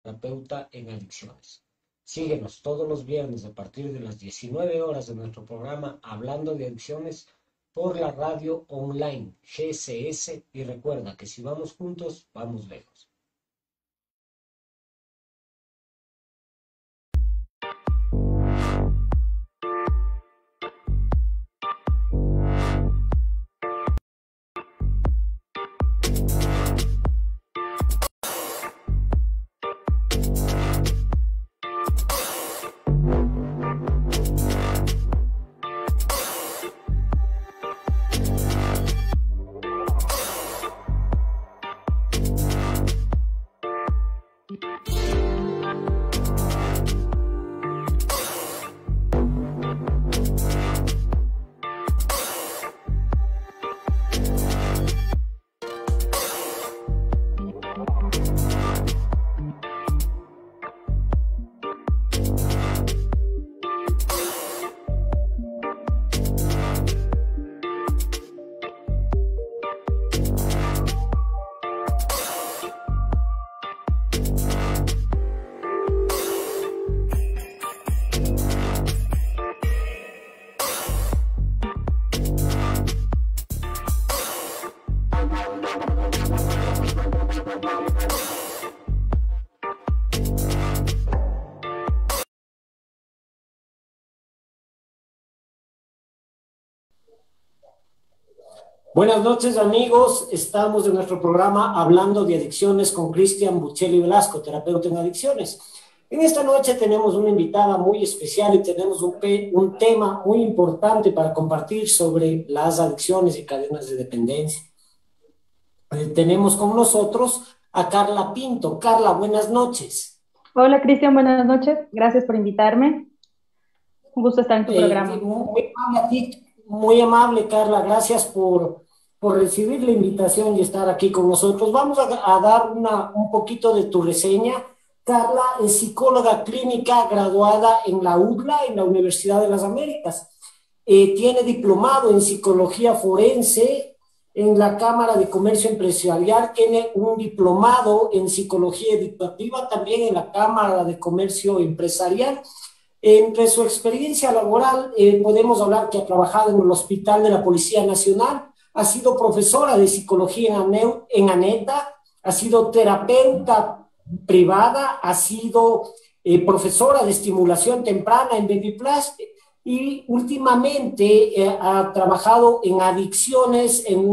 terapeuta en adicciones. Síguenos todos los viernes a partir de las 19 horas de nuestro programa Hablando de Adicciones por la radio online GCS y recuerda que si vamos juntos, vamos lejos. Buenas noches amigos, estamos en nuestro programa Hablando de Adicciones con Cristian Buccelli Velasco, terapeuta en adicciones. En esta noche tenemos una invitada muy especial y tenemos un tema muy importante para compartir sobre las adicciones y cadenas de dependencia. Tenemos con nosotros a Carla Pinto. Carla, buenas noches. Hola Cristian, buenas noches. Gracias por invitarme. Un gusto estar en tu programa. Muy amable a ti, muy amable Carla, gracias por recibir la invitación y estar aquí con nosotros. Vamos a dar un poquito de tu reseña. Carla es psicóloga clínica graduada en la UDLA, en la Universidad de las Américas. Tiene diplomado en psicología forense en la Cámara de Comercio Empresarial, tiene un diplomado en psicología educativa también en la Cámara de Comercio Empresarial. Entre su experiencia laboral, podemos hablar que ha trabajado en el Hospital de la Policía Nacional, ha sido profesora de psicología en ANETA, ha sido terapeuta privada, ha sido profesora de estimulación temprana en Baby Plus y últimamente ha trabajado en adicciones en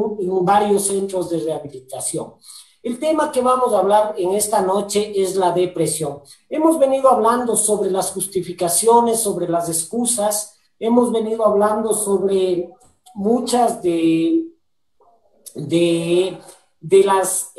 varios centros de rehabilitación. El tema que vamos a hablar en esta noche es la depresión. Hemos venido hablando sobre las justificaciones, sobre las excusas, hemos venido hablando sobre muchas de, de las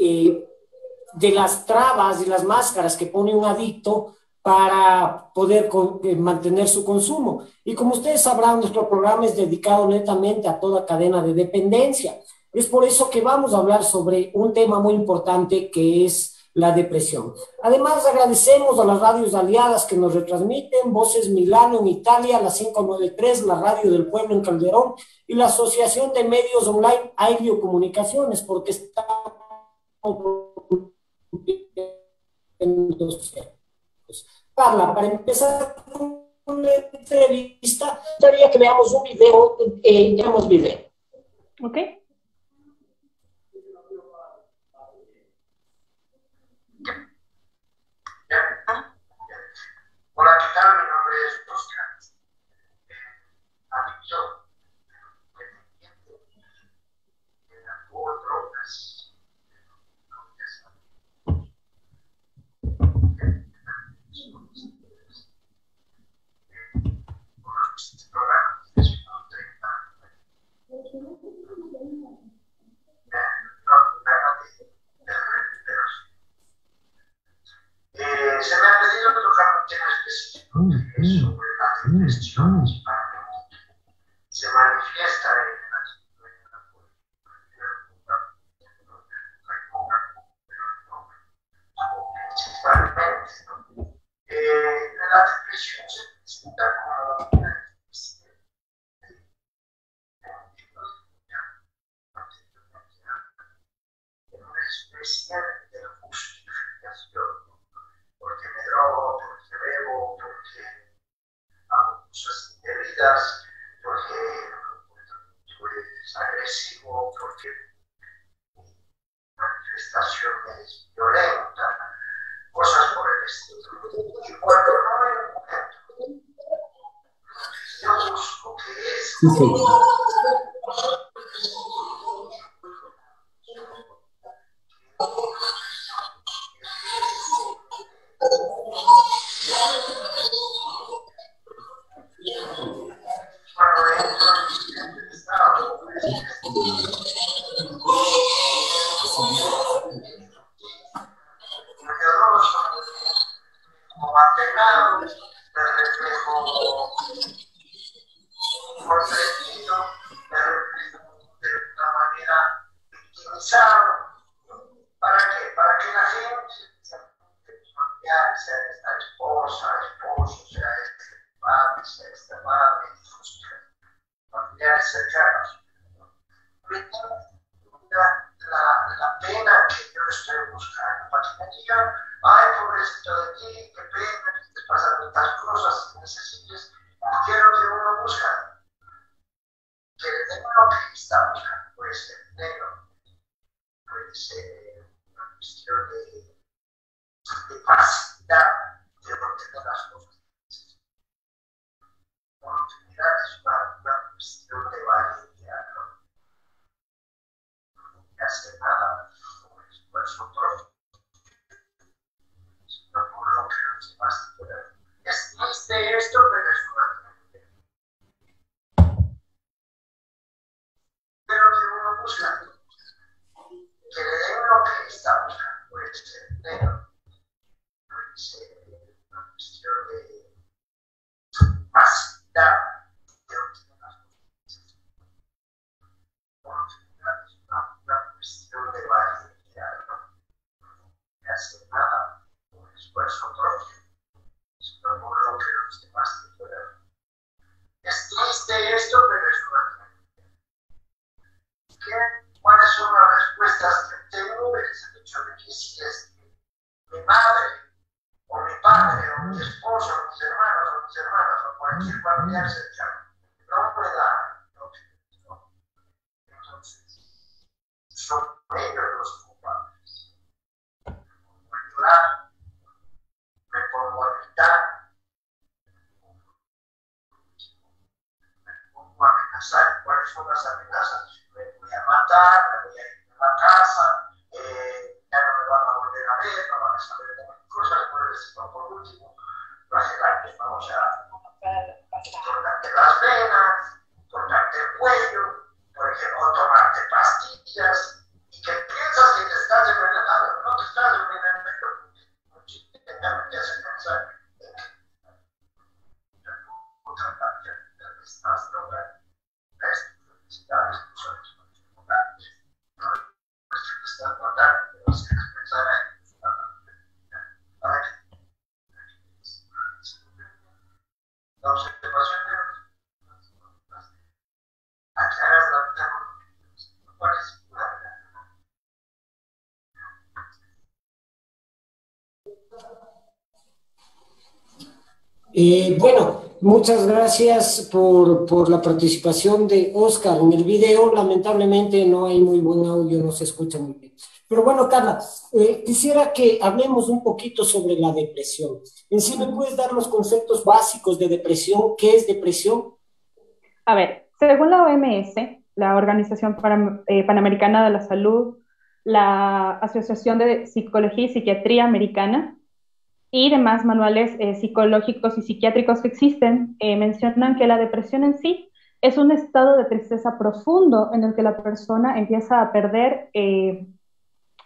trabas y las máscaras que pone un adicto para poder mantener su consumo. Y como ustedes sabrán, nuestro programa es dedicado netamente a toda cadena de dependencia. Es por eso que vamos a hablar sobre un tema muy importante que es la depresión. Además, agradecemos a las radios aliadas que nos retransmiten, Voces Milano en Italia, la 593, la Radio del Pueblo en Calderón y la Asociación de Medios Online Ailio Comunicaciones, porque estamos Carla, para empezar con la entrevista, gustaría que veamos un video, veamos video. Ok. Hola, ¿qué tal? Mi nombre es Oscar. Adicción, alcohol, drogas, se me ha pedido tocar un tema específico que es sobre las depresiones. Se manifiesta en la depresión se presenta como una especie de justificación por Sí, señor. Como apegado, me reflejo contenido, me reflejo de una manera victimizada. ¿Para qué? Para que la gente, mis familiares, sea esta esposa, esposo, sea este padre, sea esta madre, hijos, familiares cercanos, la pena que yo estoy buscando, para que me digan, ay, pobrecito de ti, qué pena, que te pasan tantas cosas, necesites, ¿qué es lo que uno busca? Que le den lo que está buscando, puede ser dinero, puede ser una cuestión de facilidad de obtener las cosas. Oportunidad es una cuestión de valentía, ¿no? No hace nada por esfuerzo propio, sino por lo que los demás puedan. Es triste esto, pero es una realidad. Pero que uno busca, que le den lo que está buscando, puede ser dinero, puede ser una cuestión de facilidad de obtener las cosas. Oportunidad es una cuestión de valentía, ¿no? No hace nada por esfuerzo propio, sino por lo que los demás te puedan. Es triste esto, pero es una realidad. ¿Cuáles son las respuestas que tengo? Es el hecho de que si es mi madre, o mi padre, o mi esposo, o mis hermanos, o mis hermanas, o cualquier familiar cercano, no me da lo que necesito. Entonces, son ellos los culpables. Me pongo a llorar, me pongo a gritar, me pongo a amenazar. ¿Cuáles son las amenazas? Me voy a matar, me voy a ir a la casa, ya no me van a volver a ver, no van a saber de mis cosas, sino por último, flagelarte, ¿no? O sea, cortarte las venas, cortarte el cuello, por ejemplo, o tomarte pastillas, y que piensas que te estás envenenando, no te estás envenenando, te hace pensar en que otra parte te estás drogando. Felicidades, tú sabes, no te no es que te estás matando, pero si pensar en para que la observación de aclarar la vida no parece Bueno, muchas gracias por la participación de Oscar en el video. Lamentablemente no hay muy buen audio, no se escucha muy bien. Pero bueno, Carla, quisiera que hablemos un poquito sobre la depresión. En sí, ¿me puedes dar los conceptos básicos de depresión? ¿Qué es depresión? A ver, según la OMS, la Organización Panamericana de la Salud, la Asociación de Psicología y Psiquiatría Americana y demás manuales psicológicos y psiquiátricos que existen, mencionan que la depresión en sí es un estado de tristeza profundo en el que la persona empieza a perder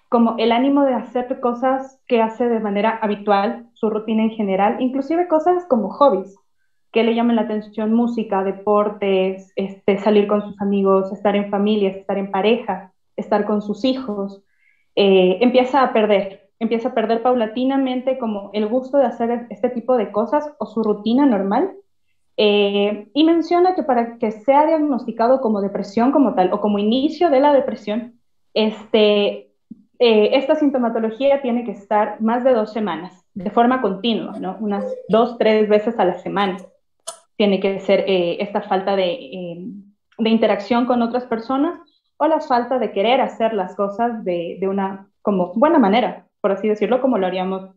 como el ánimo de hacer cosas que hace de manera habitual, su rutina en general, inclusive cosas como hobbies que le llaman la atención, música, deportes, salir con sus amigos, estar en familia, estar en pareja, estar con sus hijos, empieza a perder paulatinamente como el gusto de hacer este tipo de cosas o su rutina normal. Y menciona que para que sea diagnosticado como depresión como tal o como inicio de la depresión, esta sintomatología tiene que estar más de 2 semanas de forma continua, ¿no? Unas 2, 3 veces a la semana. Tiene que ser esta falta de interacción con otras personas o la falta de querer hacer las cosas de una como buena manera, por así decirlo, como lo haríamos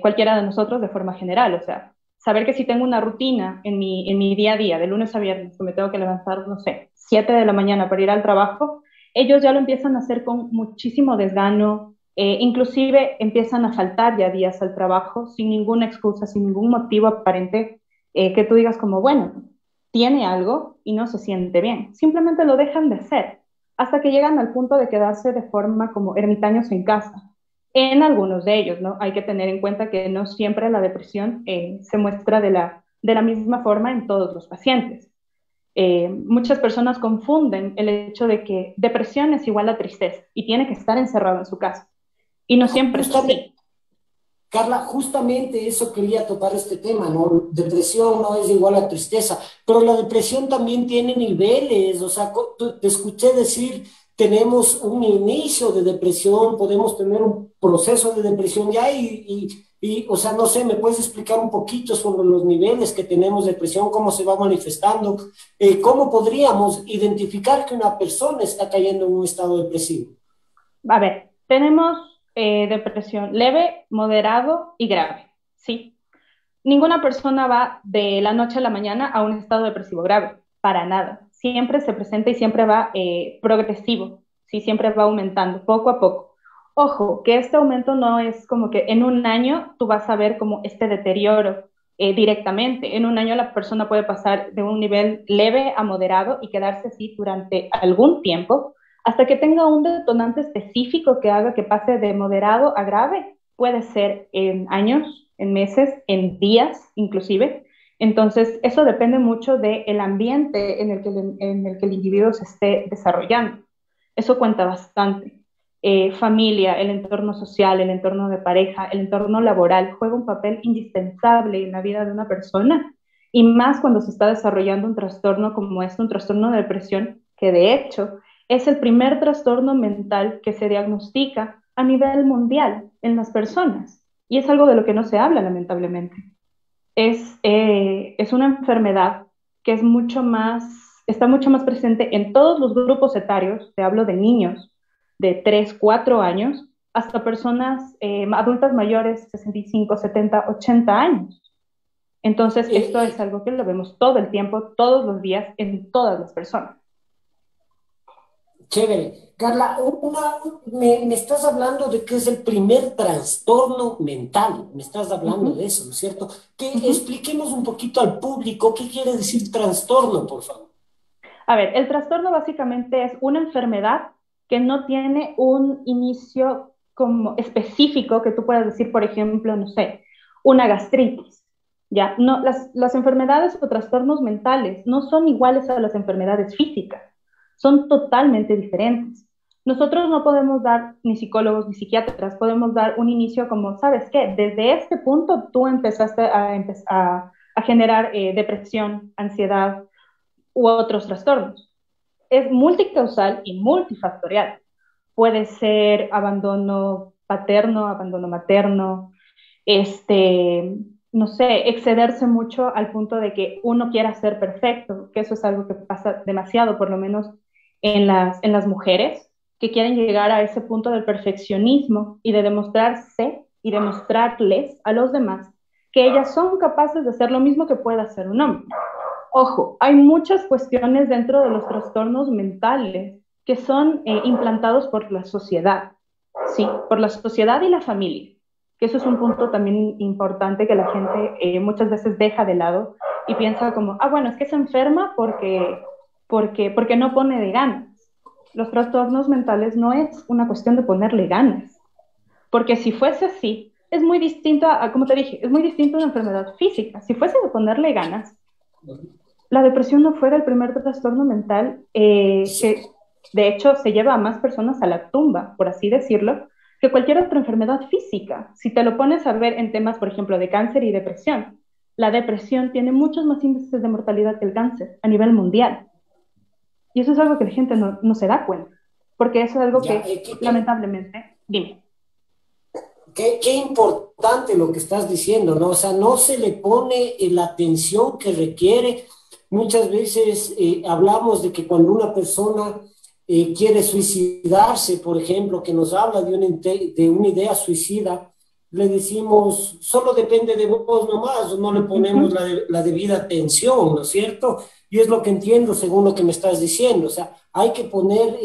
cualquiera de nosotros de forma general. O sea, saber que si tengo una rutina en mi día a día, de lunes a viernes, que me tengo que levantar, no sé, 7 de la mañana para ir al trabajo, ellos ya lo empiezan a hacer con muchísimo desgano, inclusive empiezan a faltar ya días al trabajo sin ninguna excusa, sin ningún motivo aparente, que tú digas como, bueno, tiene algo y no se siente bien. Simplemente lo dejan de hacer hasta que llegan al punto de quedarse de forma como ermitaños en casa. En algunos de ellos, ¿no? Hay que tener en cuenta que no siempre la depresión se muestra de la misma forma en todos los pacientes. Muchas personas confunden el hecho de que depresión es igual a tristeza y tiene que estar encerrado en su casa. Y no siempre es Justamente, así. Carla, justamente eso quería tocar este tema, ¿no? Depresión no es igual a tristeza, pero la depresión también tiene niveles, o sea, te escuché decir, tenemos un inicio de depresión, podemos tener un proceso de depresión ya o sea, no sé, ¿me puedes explicar un poquito sobre los niveles que tenemos de depresión, cómo se va manifestando, cómo podríamos identificar que una persona está cayendo en un estado depresivo? A ver, tenemos depresión leve, moderado y grave, ¿sí? Ninguna persona va de la noche a la mañana a un estado depresivo grave, para nada. Siempre se presenta y siempre va progresivo, ¿sí? Siempre va aumentando, poco a poco. Ojo, que este aumento no es como que en un año tú vas a ver como este deterioro directamente. En un año la persona puede pasar de un nivel leve a moderado y quedarse así durante algún tiempo, hasta que tenga un detonante específico que haga que pase de moderado a grave. Puede ser en años, en meses, en días inclusive. Entonces, eso depende mucho del ambiente en el que el individuo se esté desarrollando. Eso cuenta bastante. Familia, el entorno social, el entorno de pareja, el entorno laboral juega un papel indispensable en la vida de una persona, y más cuando se está desarrollando un trastorno como este, un trastorno de depresión, que de hecho es el primer trastorno mental que se diagnostica a nivel mundial en las personas. Y es algo de lo que no se habla, lamentablemente. Es una enfermedad que es mucho más, está mucho más presente en todos los grupos etarios. Te hablo de niños de 3 4 años, hasta personas adultas mayores, 65 70 80 años. Entonces, esto es algo que lo vemos todo el tiempo, todos los días, en todas las personas. Chévere. Carla, me estás hablando de que es el primer trastorno mental, me estás Uh hablando -huh, de eso, ¿no es cierto? Que uh -huh. expliquemos un poquito al público qué quiere decir trastorno, por favor. A ver, el trastorno básicamente es una enfermedad que no tiene un inicio como específico que tú puedas decir, por ejemplo, no sé, una gastritis. Ya, no, las enfermedades o trastornos mentales no son iguales a las enfermedades físicas, son totalmente diferentes. Nosotros no podemos dar, ni psicólogos ni psiquiatras, podemos dar un inicio como, ¿sabes qué? Desde este punto tú empezaste a generar depresión, ansiedad u otros trastornos. Es multicausal y multifactorial. Puede ser abandono paterno, abandono materno, no sé, excederse mucho al punto de que uno quiera ser perfecto, que eso es algo que pasa demasiado, por lo menos en las mujeres, que quieren llegar a ese punto del perfeccionismo y de demostrarse y demostrarles a los demás que ellas son capaces de hacer lo mismo que puede hacer un hombre. Ojo, hay muchas cuestiones dentro de los trastornos mentales que son implantados por la sociedad, ¿sí? Por la sociedad y la familia, que eso es un punto también importante que la gente muchas veces deja de lado y piensa como, ah, bueno, es que se enferma porque no pone de ganas. Los trastornos mentales no es una cuestión de ponerle ganas, porque si fuese así, es muy distinto como te dije, es muy distinto a una enfermedad física. Si fuese de ponerle ganas, la depresión no fuera el primer trastorno mental que de hecho se lleva a más personas a la tumba, por así decirlo, que cualquier otra enfermedad física. Si te lo pones a ver en temas, por ejemplo, de cáncer y depresión, la depresión tiene muchos más índices de mortalidad que el cáncer a nivel mundial. Y eso es algo que la gente no se da cuenta, porque eso es algo Ya, que lamentablemente, dime. Qué importante lo que estás diciendo, ¿no? O sea, no se le pone la atención que requiere. Muchas veces hablamos de que cuando una persona quiere suicidarse, por ejemplo, que nos habla de una idea suicida, le decimos, solo depende de vos nomás, no le ponemos Ujú. la debida atención, ¿no es cierto? Y es lo que entiendo según lo que me estás diciendo, o sea, hay que poner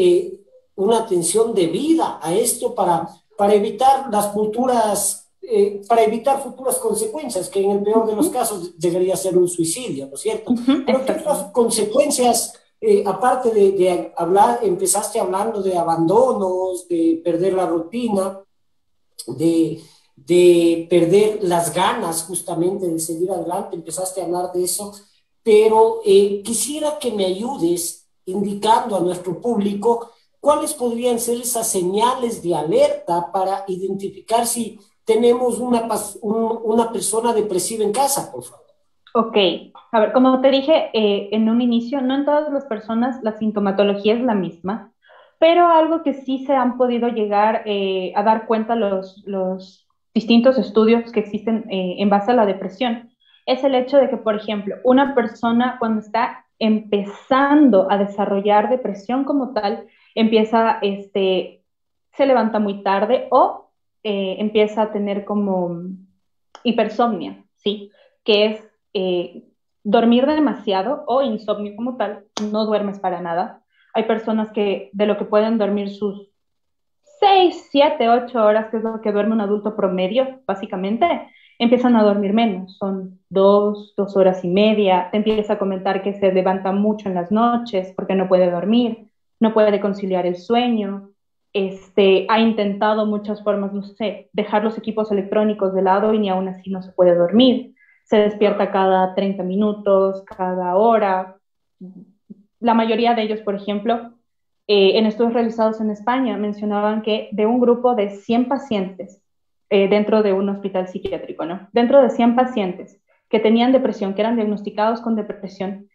una atención debida a esto para evitar las futuras, para evitar futuras consecuencias, que en el peor de los Ujú. casos llegaría a ser un suicidio, ¿no es cierto? Ujú. Pero ¿qué otras Exactamente. consecuencias, aparte de hablar, empezaste hablando de abandonos, de perder la rutina, de, de perder las ganas justamente de seguir adelante, empezaste a hablar de eso, pero quisiera que me ayudes indicando a nuestro público cuáles podrían ser esas señales de alerta para identificar si tenemos una persona depresiva en casa, por favor. Ok, a ver, como te dije en un inicio, no en todas las personas la sintomatología es la misma, pero algo que sí se han podido llegar a dar cuenta los distintos estudios que existen en base a la depresión es el hecho de que, por ejemplo, una persona cuando está empezando a desarrollar depresión como tal, empieza, se levanta muy tarde o empieza a tener como hipersomnia, ¿sí? Que es eh, dormir demasiado o insomnio como tal, no duermes para nada. Hay personas que de lo que pueden dormir sus 6, 7, 8 horas, que es lo que duerme un adulto promedio, básicamente, empiezan a dormir menos. Son 2 horas y media. Te empieza a comentar que se levanta mucho en las noches porque no puede dormir, no puede conciliar el sueño. Ha intentado muchas formas, no sé, dejar los equipos electrónicos de lado y ni aún así no se puede dormir. Se despierta cada 30 minutos, cada hora. La mayoría de ellos, por ejemplo, en estudios realizados en España, mencionaban que de un grupo de 100 pacientes dentro de un hospital psiquiátrico, ¿no? Dentro de 100 pacientes que tenían depresión, que eran diagnosticados con depresión,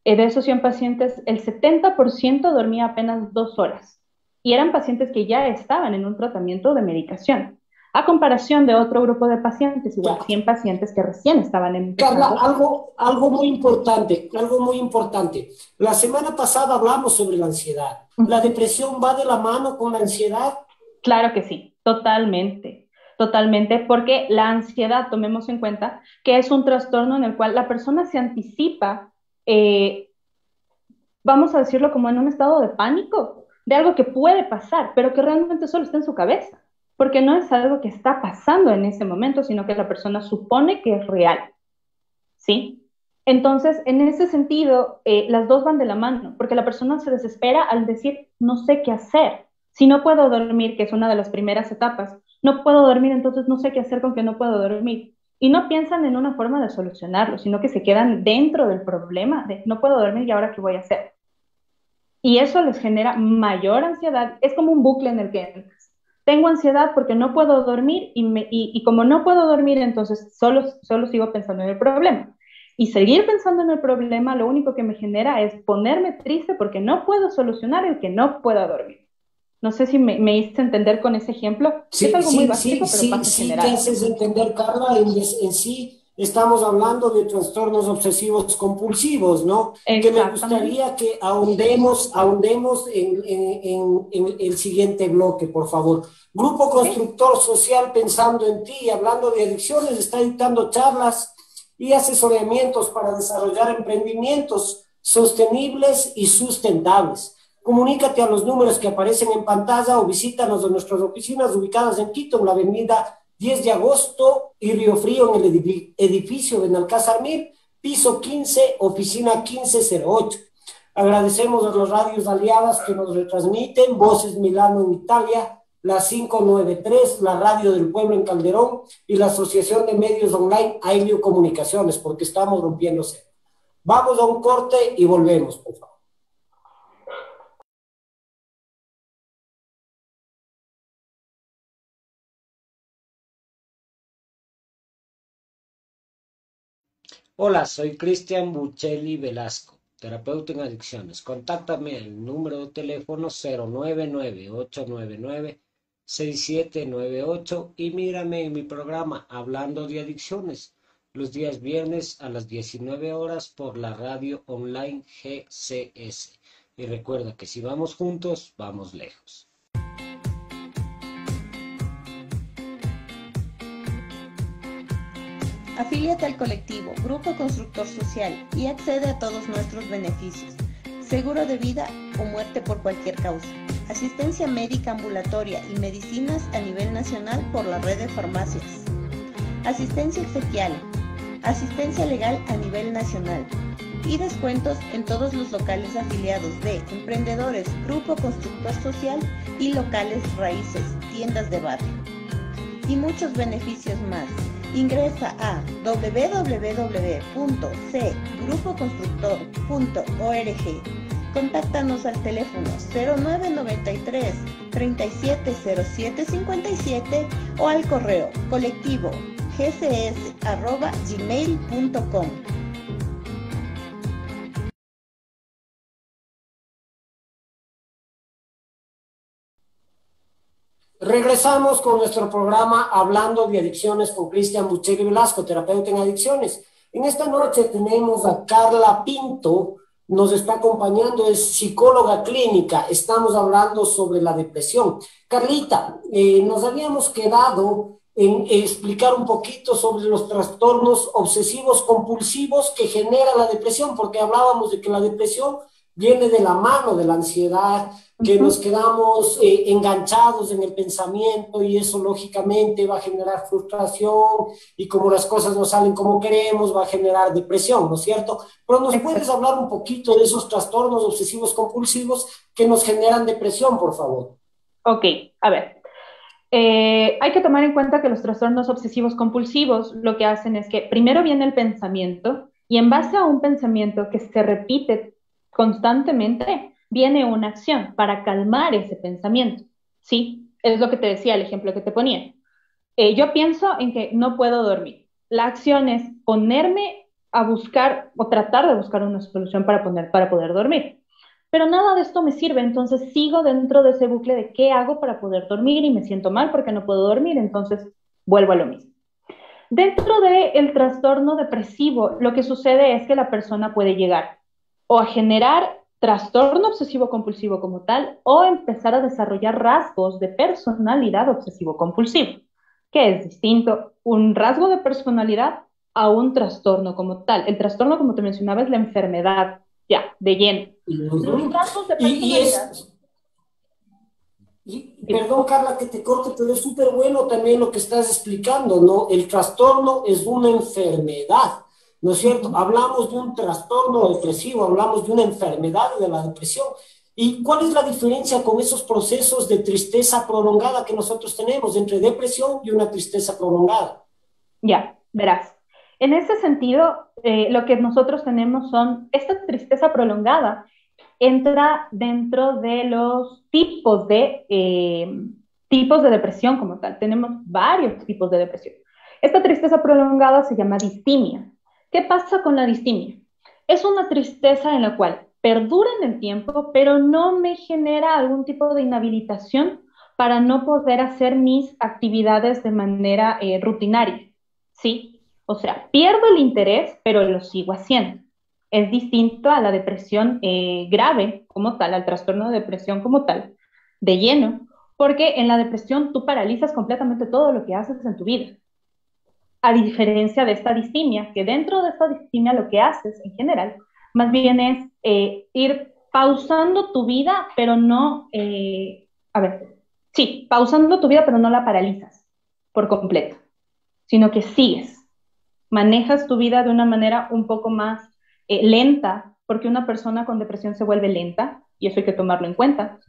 de esos 100 pacientes, el 70% dormía apenas 2 horas. Y eran pacientes que ya estaban en un tratamiento de medicación. A comparación de otro grupo de pacientes, igual Ya, 100 pacientes que recién estaban Carla, empezando. algo muy importante, algo muy importante. La semana pasada hablamos sobre la ansiedad. ¿La Uh-huh. depresión va de la mano con la ansiedad? Claro que sí, totalmente, totalmente, porque la ansiedad, tomemos en cuenta que es un trastorno en el cual la persona se anticipa, eh, vamos a decirlo como en un estado de pánico, de algo que puede pasar, pero que realmente solo está en su cabeza, porque no es algo que está pasando en ese momento, sino que la persona supone que es real. ¿Sí? Entonces, en ese sentido, las dos van de la mano, porque la persona se desespera al decir, no sé qué hacer. Si no puedo dormir, que es una de las primeras etapas, no puedo dormir, entonces no sé qué hacer con que no puedo dormir. Y no piensan en una forma de solucionarlo, sino que se quedan dentro del problema de no puedo dormir y ahora qué voy a hacer. Y eso les genera mayor ansiedad. Es como un bucle en el que entras. Tengo ansiedad porque no puedo dormir y como no puedo dormir, entonces solo sigo pensando en el problema. Y seguir pensando en el problema lo único que me genera es ponerme triste porque no puedo solucionar el que no pueda dormir. No sé si me hice entender con ese ejemplo. Es Sí, algo muy sí, sí, básico, pero sí, pasa en sí, te general. haces entender, Carla. En sí estamos hablando de trastornos obsesivos compulsivos, ¿no? Que me Exactamente. gustaría que ahondemos en el siguiente bloque, por favor. Grupo ¿Ok? Constructor Social Pensando en Ti, hablando de adicciones, está dictando charlas y asesoramientos para desarrollar emprendimientos sostenibles y sustentables. Comunícate a los números que aparecen en pantalla o visítanos en nuestras oficinas ubicadas en Quito, en la avenida 10 de agosto y Río Frío, en el edificio Benalcázar Mir, piso 15, oficina 1508. Agradecemos a las radios aliadas que nos retransmiten, Voces Milano en Italia, la 593, la Radio del Pueblo en Calderón y la Asociación de Medios Online Ailio Comunicaciones, porque estamos rompiéndose. Vamos a un corte y volvemos, por favor. Hola, soy Cristian Buccelli Velasco, terapeuta en adicciones. Contáctame al número de teléfono 099-899-6798 y mírame en mi programa Hablando de Adicciones los días viernes a las 19 horas por la radio online GCS. Y recuerda que si vamos juntos, vamos lejos. Afíliate al colectivo Grupo Constructor Social y accede a todos nuestros beneficios. Seguro de vida o muerte por cualquier causa. Asistencia médica ambulatoria y medicinas a nivel nacional por la red de farmacias. Asistencia exequial. Asistencia legal a nivel nacional. Y descuentos en todos los locales afiliados de Emprendedores Grupo Constructor Social y locales Raíces, tiendas de barrio. Y muchos beneficios más. Ingresa a www.cgrupoconstructor.org. Contáctanos al teléfono 0993 370757 o al correo colectivo gcs@gmail.com. Regresamos con nuestro programa Hablando de Adicciones con Cristian Bucheri Velasco, terapeuta en adicciones. En esta noche tenemos a Carla Pinto, nos está acompañando, es psicóloga clínica. Estamos hablando sobre la depresión. Carlita, nos habíamos quedado en explicar un poquito sobre los trastornos obsesivos compulsivos que genera la depresión, porque hablábamos de que la depresión viene de la mano de la ansiedad, que nos quedamos enganchados en el pensamiento y eso lógicamente va a generar frustración y como las cosas no salen como queremos va a generar depresión, ¿no es cierto? Pero ¿nos puedes hablar un poquito de esos trastornos obsesivos compulsivos que nos generan depresión, por favor? Ok, a ver. Hay que tomar en cuenta que los trastornos obsesivos compulsivos lo que hacen es que primero viene el pensamiento y en base a un pensamiento que se repite constantemente, viene una acción para calmar ese pensamiento, ¿sí? Es lo que te decía, el ejemplo que te ponía. Yo pienso en que no puedo dormir. La acción es ponerme a buscar o tratar de buscar una solución para poder dormir. Pero nada de esto me sirve, entonces sigo dentro de ese bucle de qué hago para poder dormir y me siento mal porque no puedo dormir, entonces vuelvo a lo mismo. Dentro del trastorno depresivo, lo que sucede es que la persona puede llegar o a generar trastorno obsesivo compulsivo como tal o empezar a desarrollar rasgos de personalidad obsesivo compulsivo, que es distinto un rasgo de personalidad a un trastorno como tal. El trastorno, como te mencionaba, es la enfermedad, ya, de lleno. Los rasgos de personalidad... Perdón, Carla, que te corte, pero es súper bueno también lo que estás explicando, ¿no? El trastorno es una enfermedad, ¿no es cierto? Hablamos de un trastorno depresivo, hablamos de una enfermedad de la depresión. ¿Y cuál es la diferencia con esos procesos de tristeza prolongada que nosotros tenemos entre depresión y una tristeza prolongada? Ya, verás. En ese sentido, lo que nosotros tenemos son esta tristeza prolongada entra dentro de los tipos de depresión como tal. Tenemos varios tipos de depresión. Esta tristeza prolongada se llama distimia. ¿Qué pasa con la distimia? Es una tristeza en la cual perdura en el tiempo, pero no me genera algún tipo de inhabilitación para no poder hacer mis actividades de manera rutinaria, ¿sí? O sea, pierdo el interés, pero lo sigo haciendo. Es distinto a la depresión grave como tal, al trastorno de depresión como tal, de lleno, porque en la depresión tú paralizas completamente todo lo que haces en tu vida. A diferencia de esta distimia, que dentro de esta distimia lo que haces en general, más bien es ir pausando tu vida, pero no, pausando tu vida, pero no la paralizas por completo, sino que sigues, manejas tu vida de una manera un poco más lenta, porque una persona con depresión se vuelve lenta, y eso hay que tomarlo en cuenta,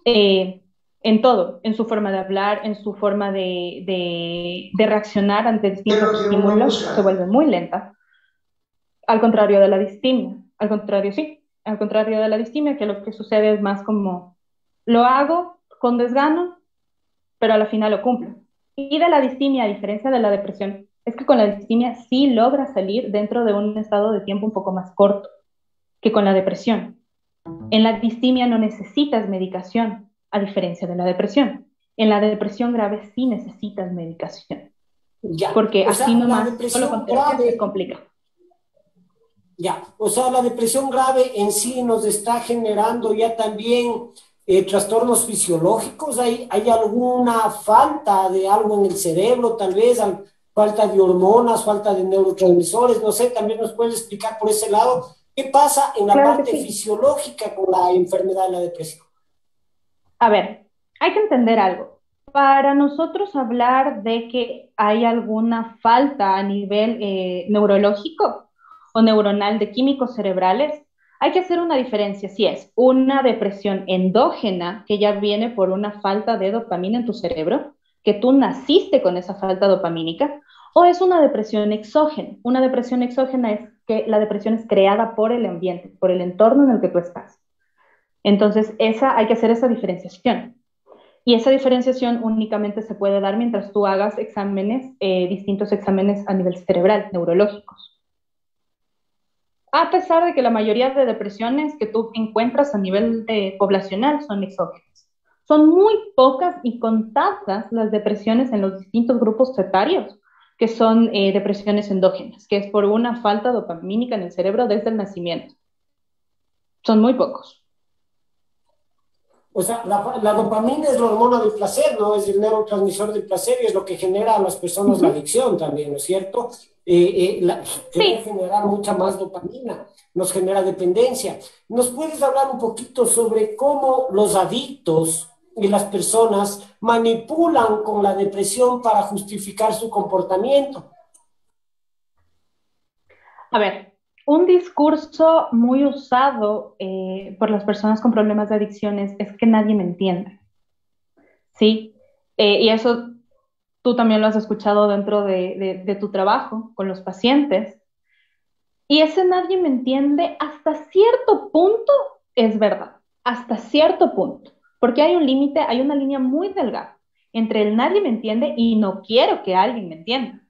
en todo, en su forma de hablar, en su forma de reaccionar ante distintos estímulos, se vuelve muy lenta, al contrario de la distimia, al contrario de la distimia, que lo que sucede es más como, lo hago con desgano, pero a la final lo cumplo. Y de la distimia, a diferencia de la depresión, es que con la distimia sí logra salir dentro de un estado de tiempo un poco más corto que con la depresión. En la distimia no necesitas medicación, a diferencia de la depresión. En la depresión grave sí necesitas medicación. Ya. Porque así nomás, solo con terapia se complica. Ya, o sea, la depresión grave en sí nos está generando ya también trastornos fisiológicos. ¿Hay alguna falta de algo en el cerebro, tal vez falta de hormonas, falta de neurotransmisores, no sé, también nos puedes explicar por ese lado qué pasa en la Claro que parte sí. fisiológica con la enfermedad de la depresión. A ver, hay que entender algo. Para nosotros hablar de que hay alguna falta a nivel neurológico o neuronal de químicos cerebrales, hay que hacer una diferencia si es una depresión endógena que ya viene por una falta de dopamina en tu cerebro, que tú naciste con esa falta dopamínica, o es una depresión exógena. Una depresión exógena es que la depresión es creada por el ambiente, por el entorno en el que tú estás. Entonces, hay que hacer esa diferenciación. Y esa diferenciación únicamente se puede dar mientras tú hagas exámenes, distintos exámenes a nivel cerebral, neurológicos. A pesar de que la mayoría de depresiones que tú encuentras a nivel poblacional son exógenas. Son muy pocas y contadas las depresiones en los distintos grupos etarios que son depresiones endógenas, que es por una falta dopamínica en el cerebro desde el nacimiento. Son muy pocos. O sea, la dopamina es la hormona del placer, ¿no? Es el neurotransmisor del placer y es lo que genera a las personas la adicción también, ¿no es cierto? Querer Sí, generar mucha más dopamina nos genera dependencia. ¿Nos puedes hablar un poquito sobre cómo los adictos y las personas manipulan con la depresión para justificar su comportamiento? a ver, un discurso muy usado por las personas con problemas de adicciones es que nadie me entiende, ¿sí? Y eso tú también lo has escuchado dentro de tu trabajo con los pacientes. Y ese nadie me entiende hasta cierto punto es verdad, hasta cierto punto, porque hay un límite, hay una línea muy delgada entre el nadie me entiende y no quiero que alguien me entienda,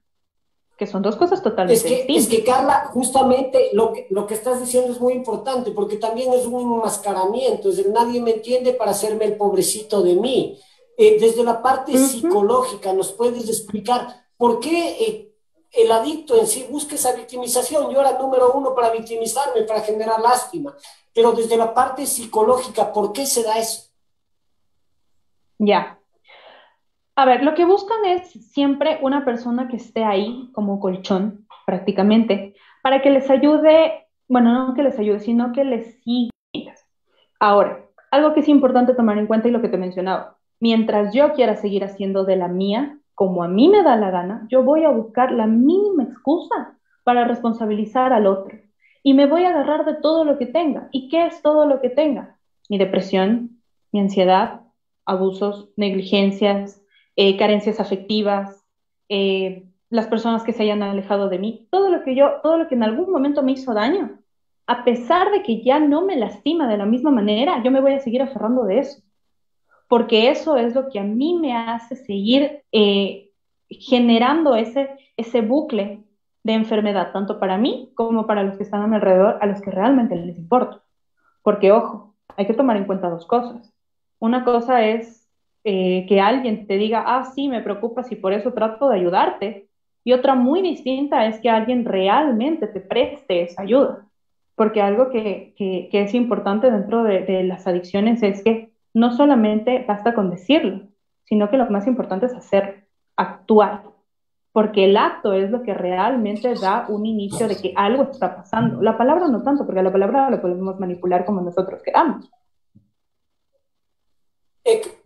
que son dos cosas totalmente Es distintas. que Carla, justamente lo que estás diciendo es muy importante porque también es un enmascaramiento, es el nadie me entiende para hacerme el pobrecito de mí. Desde la parte Ujú. psicológica, ¿nos puedes explicar por qué el adicto en sí busca esa victimización? Yo era número uno para victimizarme, para generar lástima, pero desde la parte psicológica, ¿por qué se da eso? Ya. A ver, lo que buscan es siempre una persona que esté ahí como colchón, prácticamente, para que les ayude, bueno, no que les ayude, sino que les siga. Ahora, algo que es importante tomar en cuenta y lo que te mencionaba, mientras yo quiera seguir haciendo de la mía, como a mí me da la gana, yo voy a buscar la mínima excusa para responsabilizar al otro. Y me voy a agarrar de todo lo que tenga. ¿Y qué es todo lo que tenga? Mi depresión, mi ansiedad, abusos, negligencias, carencias afectivas, las personas que se hayan alejado de mí, todo lo que en algún momento me hizo daño, a pesar de que ya no me lastima de la misma manera, yo me voy a seguir aferrando de eso, porque eso es lo que a mí me hace seguir generando ese bucle de enfermedad, tanto para mí como para los que están a mi alrededor, a los que realmente les importa. Porque, ojo, hay que tomar en cuenta dos cosas. Una cosa es que alguien te diga, ah, sí, me preocupas y por eso trato de ayudarte. Y otra muy distinta es que alguien realmente te preste esa ayuda. Porque algo que es importante dentro de las adicciones es que no solamente basta con decirlo, sino que lo más importante es hacer, actuar. Porque el acto es lo que realmente da un inicio de que algo está pasando. La palabra no tanto, porque la palabra la podemos manipular como nosotros queramos.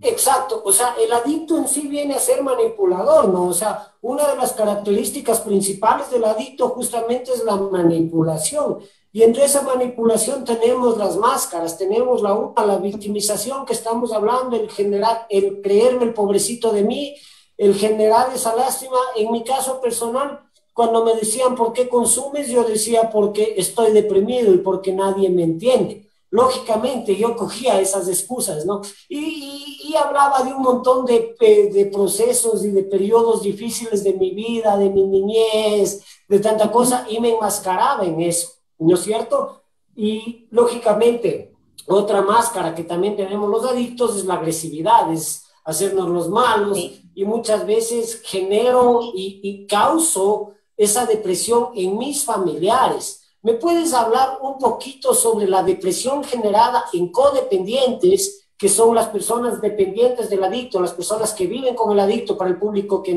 Exacto, o sea, el adicto en sí viene a ser manipulador, ¿no? O sea, una de las características principales del adicto justamente es la manipulación. Y entre esa manipulación tenemos las máscaras, tenemos la victimización que estamos hablando, el generar, el creerme el pobrecito de mí, el generar esa lástima. En mi caso personal, cuando me decían por qué consumes, yo decía porque estoy deprimido y porque nadie me entiende. Lógicamente yo cogía esas excusas, ¿no? Y hablaba de un montón de procesos y de periodos difíciles de mi vida, de mi niñez, de tanta cosa, y me enmascaraba en eso, ¿no es cierto? Y lógicamente, otra máscara que también tenemos los adictos es la agresividad, es hacernos los malos, Sí. y muchas veces genero y causo esa depresión en mis familiares. ¿Me puedes hablar un poquito sobre la depresión generada en codependientes, que son las personas dependientes del adicto, las personas que viven con el adicto, para el público que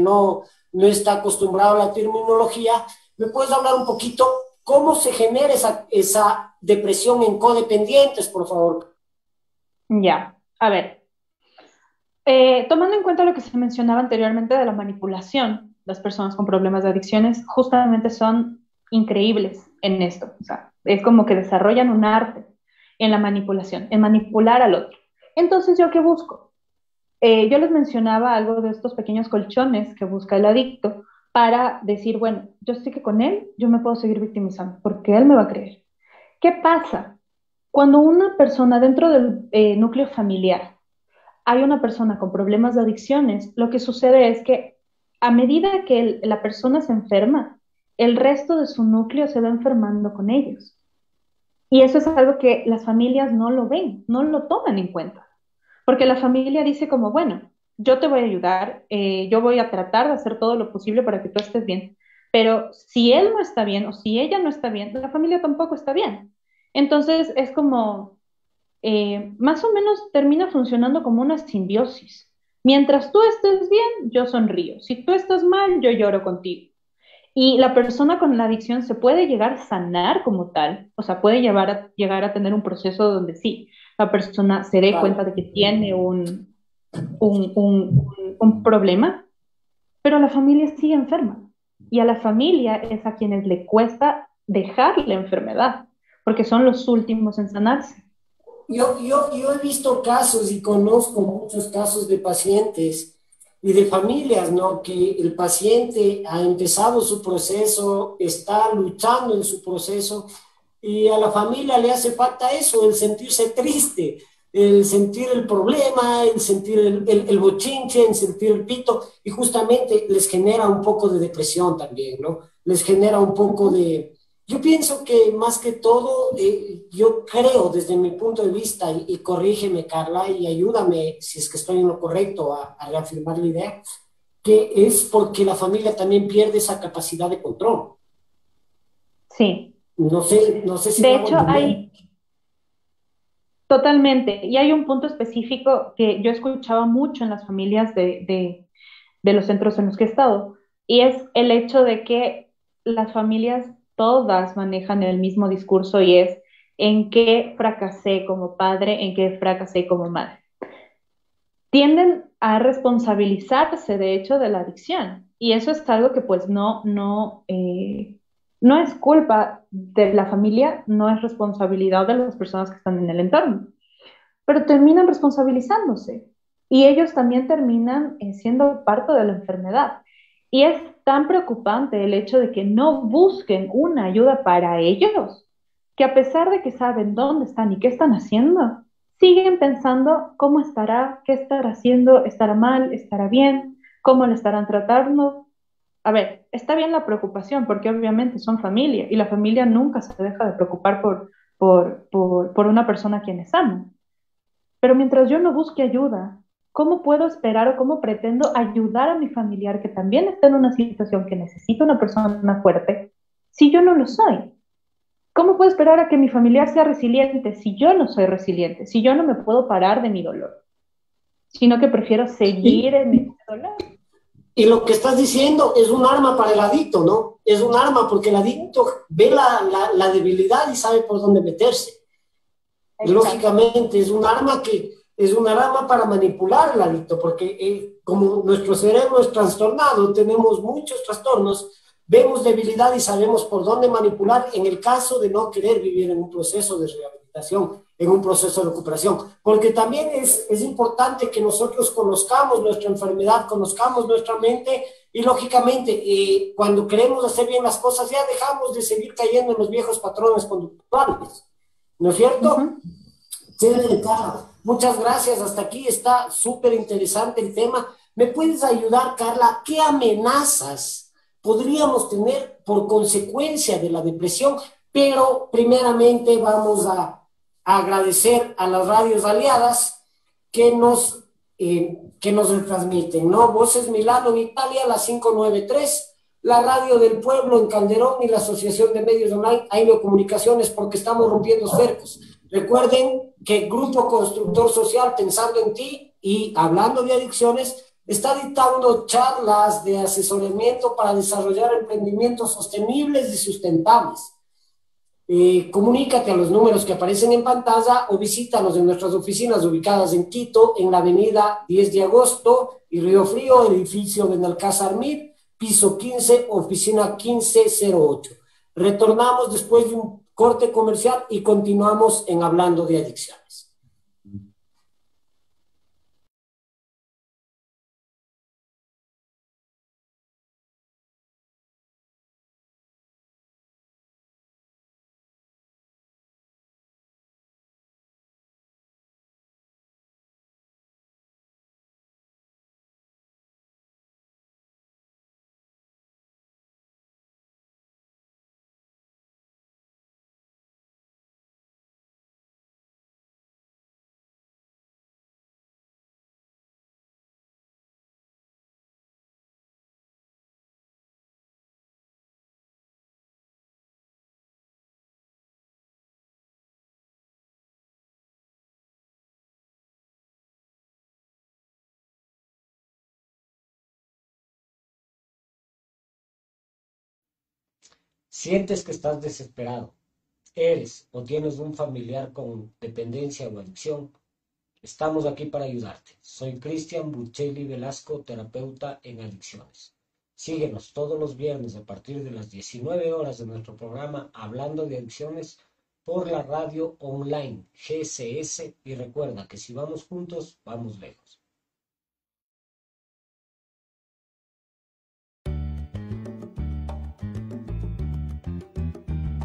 no está acostumbrado a la terminología. ¿Me puedes hablar un poquito cómo se genera esa depresión en codependientes, por favor? Ya, a ver, tomando en cuenta lo que se mencionaba anteriormente de la manipulación, las personas con problemas de adicciones justamente son increíbles en esto. O sea, es como que desarrollan un arte en la manipulación, en manipular al otro. Entonces, ¿yo qué busco? Yo les mencionaba algo de estos pequeños colchones que busca el adicto para decir, bueno, yo sé que con él yo me puedo seguir victimizando porque él me va a creer. ¿Qué pasa? Cuando una persona dentro del núcleo familiar hay una persona con problemas de adicciones, lo que sucede es que a medida que la persona se enferma, el resto de su núcleo se va enfermando con ellos. Y eso es algo que las familias no lo ven, no lo toman en cuenta. Porque la familia dice como, bueno, yo te voy a ayudar, yo voy a tratar de hacer todo lo posible para que tú estés bien, pero si él no está bien o si ella no está bien, la familia tampoco está bien. Entonces es como, más o menos termina funcionando como una simbiosis. Mientras tú estés bien, yo sonrío. Si tú estás mal, yo lloro contigo. Y la persona con la adicción se puede llegar a sanar como tal, o sea, puede llegar a tener un proceso donde sí, la persona se dé cuenta Claro. de que tiene un problema, pero la familia sigue enferma. Y a la familia es a quienes le cuesta dejar la enfermedad, porque son los últimos en sanarse. Yo he visto casos y conozco muchos casos de pacientes y de familias, ¿no? Que el paciente ha empezado su proceso, está luchando en su proceso y a la familia le hace falta eso, el sentirse triste, el sentir el problema, el sentir el bochinche, el sentir el pito y justamente les genera un poco de depresión también, ¿no? Les genera un poco de... Yo pienso que más que todo, yo creo desde mi punto de vista, y corrígeme Carla, y ayúdame si es que estoy en lo correcto a reafirmar la idea, que es porque la familia también pierde esa capacidad de control. Sí. No sé si De me hago hecho, entender. hay totalmente, y hay un punto específico que yo escuchaba mucho en las familias de los centros en los que he estado, y es el hecho de que las familias todas manejan el mismo discurso y es en qué fracasé como padre, en qué fracasé como madre. Tienden a responsabilizarse, de hecho, de la adicción, y eso es algo que pues no es culpa de la familia, no es responsabilidad de las personas que están en el entorno, pero terminan responsabilizándose y ellos también terminan siendo parte de la enfermedad. Y es tan preocupante el hecho de que no busquen una ayuda para ellos, que a pesar de que saben dónde están y qué están haciendo, siguen pensando cómo estará, qué estará haciendo, estará mal, estará bien, cómo le estarán tratando. A ver, está bien la preocupación porque obviamente son familia y la familia nunca se deja de preocupar por una persona a quien es sana. Pero mientras yo no busque ayuda, ¿cómo puedo esperar o cómo pretendo ayudar a mi familiar que también está en una situación que necesita una persona fuerte si yo no lo soy? ¿Cómo puedo esperar a que mi familiar sea resiliente si yo no soy resiliente, si yo no me puedo parar de mi dolor, sino que prefiero seguir Y, en mi dolor? y lo que estás diciendo es un arma para el adicto, ¿no? Es un arma porque el adicto ve la debilidad y sabe por dónde meterse. Exacto. Lógicamente es un arma para manipular al adicto, porque como nuestro cerebro es trastornado, tenemos muchos trastornos, vemos debilidad y sabemos por dónde manipular en el caso de no querer vivir en un proceso de rehabilitación, en un proceso de recuperación, porque también es importante que nosotros conozcamos nuestra enfermedad, conozcamos nuestra mente y lógicamente cuando queremos hacer bien las cosas ya dejamos de seguir cayendo en los viejos patrones conductuales. ¿No es cierto? Ujú. Chévere, Carla. Muchas gracias. Hasta aquí está súper interesante el tema. ¿Me puedes ayudar, Carla? ¿Qué amenazas podríamos tener por consecuencia de la depresión? Pero primeramente vamos a agradecer a las radios aliadas que nos retransmiten, ¿no? Voces Milano en Italia, la 593, la Radio del Pueblo en Calderón y la Asociación de Medios Online, Ailo Comunicaciones, porque estamos rompiendo cercos. Recuerden que Grupo Constructor Social, pensando en ti y hablando de adicciones, Está dictando charlas de asesoramiento para desarrollar emprendimientos sostenibles y sustentables. Comunícate a los números que aparecen en pantalla o visítanos en nuestras oficinas ubicadas en Quito, en la avenida 10 de agosto y Río Frío, edificio Benalcázar Mir, piso 15, oficina 1508. Retornamos después de un corte comercial y continuamos en Hablando de Adicciones. ¿Sientes que estás desesperado? ¿Eres o tienes un familiar con dependencia o adicción? Estamos aquí para ayudarte. Soy Cristian Burchelli Velasco, terapeuta en adicciones. Síguenos todos los viernes a partir de las 19 horas de nuestro programa Hablando de Adicciones por la radio online GCS y recuerda que si vamos juntos, vamos lejos.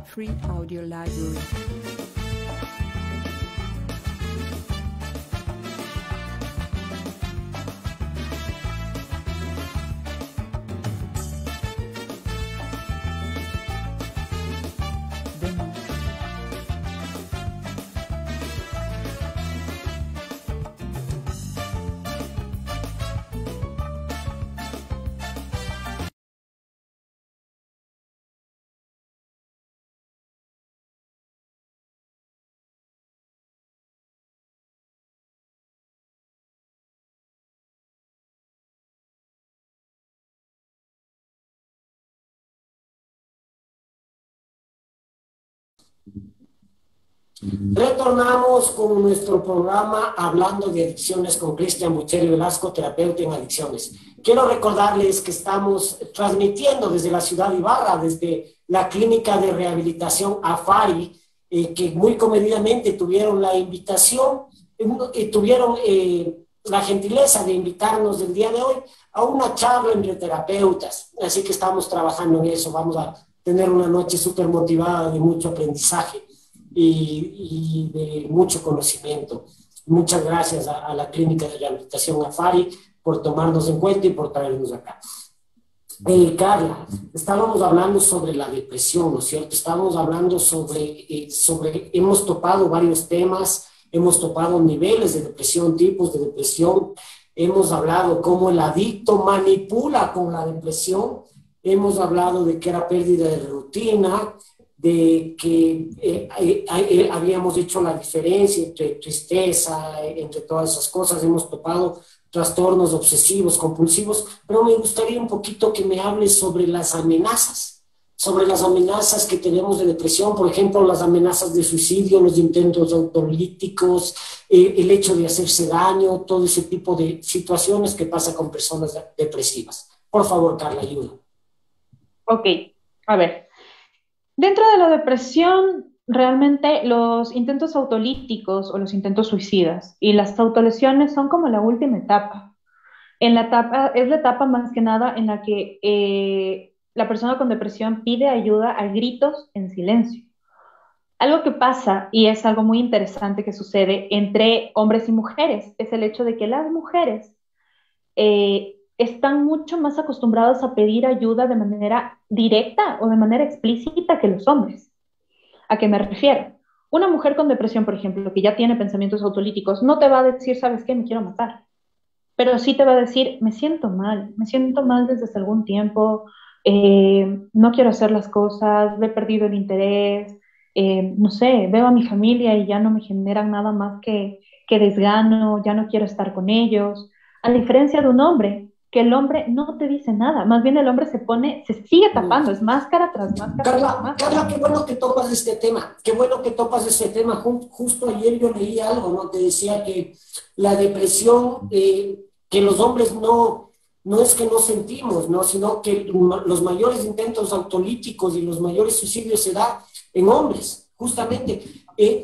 Free Audio Library. Retornamos con nuestro programa Hablando de Adicciones con Cristian Burchelli Velasco, terapeuta en adicciones. Quiero recordarles que estamos transmitiendo desde la ciudad de Ibarra, desde la clínica de rehabilitación AFARI, que muy comedidamente tuvieron la invitación, tuvieron la gentileza de invitarnos el día de hoy a una charla entre terapeutas. Así que estamos trabajando en eso. Vamos a tener una noche súper motivada de mucho aprendizaje y de mucho conocimiento. Muchas gracias a la Clínica de Rehabilitación AFARI por tomarnos en cuenta y por traernos acá. Carla, estábamos hablando sobre la depresión, ¿no es cierto? Estábamos hablando hemos topado varios temas, hemos topado niveles de depresión, tipos de depresión, hemos hablado cómo el adicto manipula con la depresión, hemos hablado de que era pérdida de rutina, de que habíamos hecho la diferencia entre tristeza, entre todas esas cosas, hemos topado trastornos obsesivos, compulsivos, pero me gustaría un poquito que me hables sobre las amenazas que tenemos de depresión, por ejemplo, las amenazas de suicidio, los intentos autolíticos, el hecho de hacerse daño, todo ese tipo de situaciones que pasa con personas depresivas. Por favor, Carla, ayuda. Ok, a ver. Dentro de la depresión, realmente los intentos autolíticos o los intentos suicidas y las autolesiones son como la última etapa. Es la etapa más que nada en la que la persona con depresión pide ayuda a gritos en silencio. Algo que pasa, y es algo muy interesante que sucede entre hombres y mujeres, es el hecho de que las mujeres están mucho más acostumbradas a pedir ayuda de manera directa o de manera explícita que los hombres. ¿A qué me refiero? Una mujer con depresión, por ejemplo, que ya tiene pensamientos autolíticos, no te va a decir, ¿sabes qué? Me quiero matar. Pero sí te va a decir, me siento mal desde hace algún tiempo, no quiero hacer las cosas, he perdido el interés, no sé, veo a mi familia y ya no me generan nada más que desgano, ya no quiero estar con ellos. A diferencia de un hombre, que el hombre no te dice nada, más bien el hombre se sigue tapando, es máscara tras máscara tras Carla, máscara. qué bueno que topas este tema, qué bueno que topas este tema. Justo ayer yo leí algo, ¿no? Que decía que la depresión, que los hombres no es que no sentimos, ¿no? Sino que los mayores intentos autolíticos y los mayores suicidios se dan en hombres, justamente.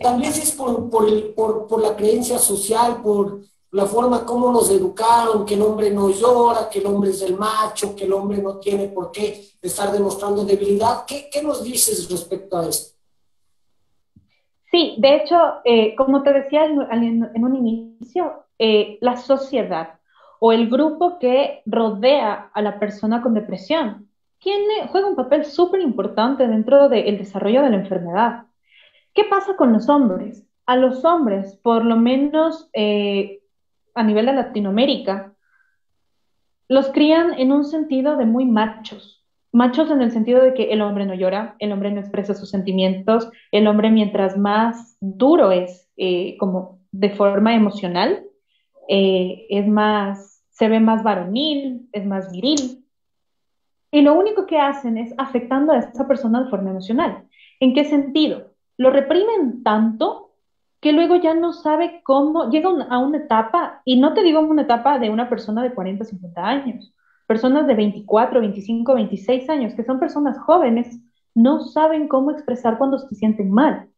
Tal vez es por la creencia social, por la forma como nos educaron, que el hombre no llora, que el hombre es el macho, que el hombre no tiene por qué estar demostrando debilidad. ¿Qué nos dices respecto a esto? Sí, de hecho, como te decía en un inicio, la sociedad o el grupo que rodea a la persona con depresión juega un papel súper importante dentro del desarrollo de la enfermedad. ¿Qué pasa con los hombres? A los hombres, por lo menos a nivel de Latinoamérica, los crían en un sentido de muy machos. Machos en el sentido de que el hombre no llora, el hombre no expresa sus sentimientos, el hombre mientras más duro es como de forma emocional, se ve más varonil, es más viril. Y lo único que hacen es afectando a esa persona de forma emocional. ¿En qué sentido? Lo reprimen tanto que luego ya no sabe cómo, llega a una etapa, y no te digo una etapa de una persona de 40, 50 años, personas de 24, 25, 26 años, que son personas jóvenes, no saben cómo expresar cuando se sienten mal,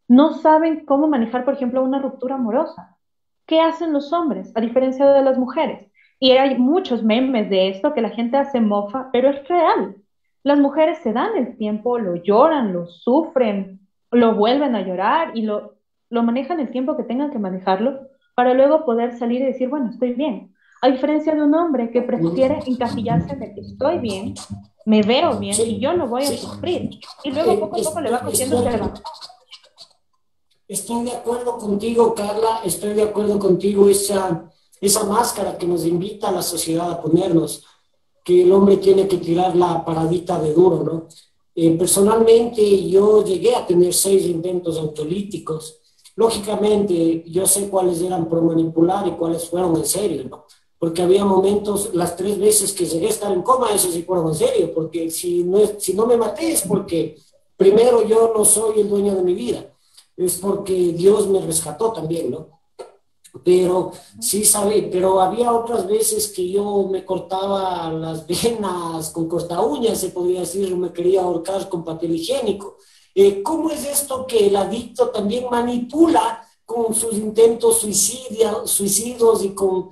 no saben cómo manejar, por ejemplo, una ruptura amorosa. ¿Qué hacen los hombres a diferencia de las mujeres? Y hay muchos memes de esto que la gente hace mofa, pero es real. Las mujeres se dan el tiempo, lo lloran, lo sufren, lo vuelven a llorar y lo manejan el tiempo que tengan que manejarlo para luego poder salir y decir, bueno, estoy bien. A diferencia de un hombre que prefiere encasillarse en el que estoy bien, me veo bien y Sí, yo no voy a sí. sufrir. Y luego poco a poco le va cogiendo el tema. Estoy de acuerdo contigo, Carla, estoy de acuerdo contigo, esa máscara que nos invita a la sociedad a ponernos, que el hombre tiene que tirar la paradita de duro, ¿no? Personalmente, yo llegué a tener 6 intentos autolíticos. Lógicamente, yo sé cuáles eran por manipular y cuáles fueron en serio, ¿no? Porque había momentos, las 3 veces que llegué a estar en coma, eso sí fueron en serio, porque si no me maté es porque primero yo no soy el dueño de mi vida, es porque Dios me rescató también, ¿no? Pero sí sabe, pero había otras veces que yo me cortaba las venas con corta uñas, se podría decir, me quería ahorcar con papel higiénico. ¿Cómo es esto que el adicto también manipula con sus intentos suicidios y con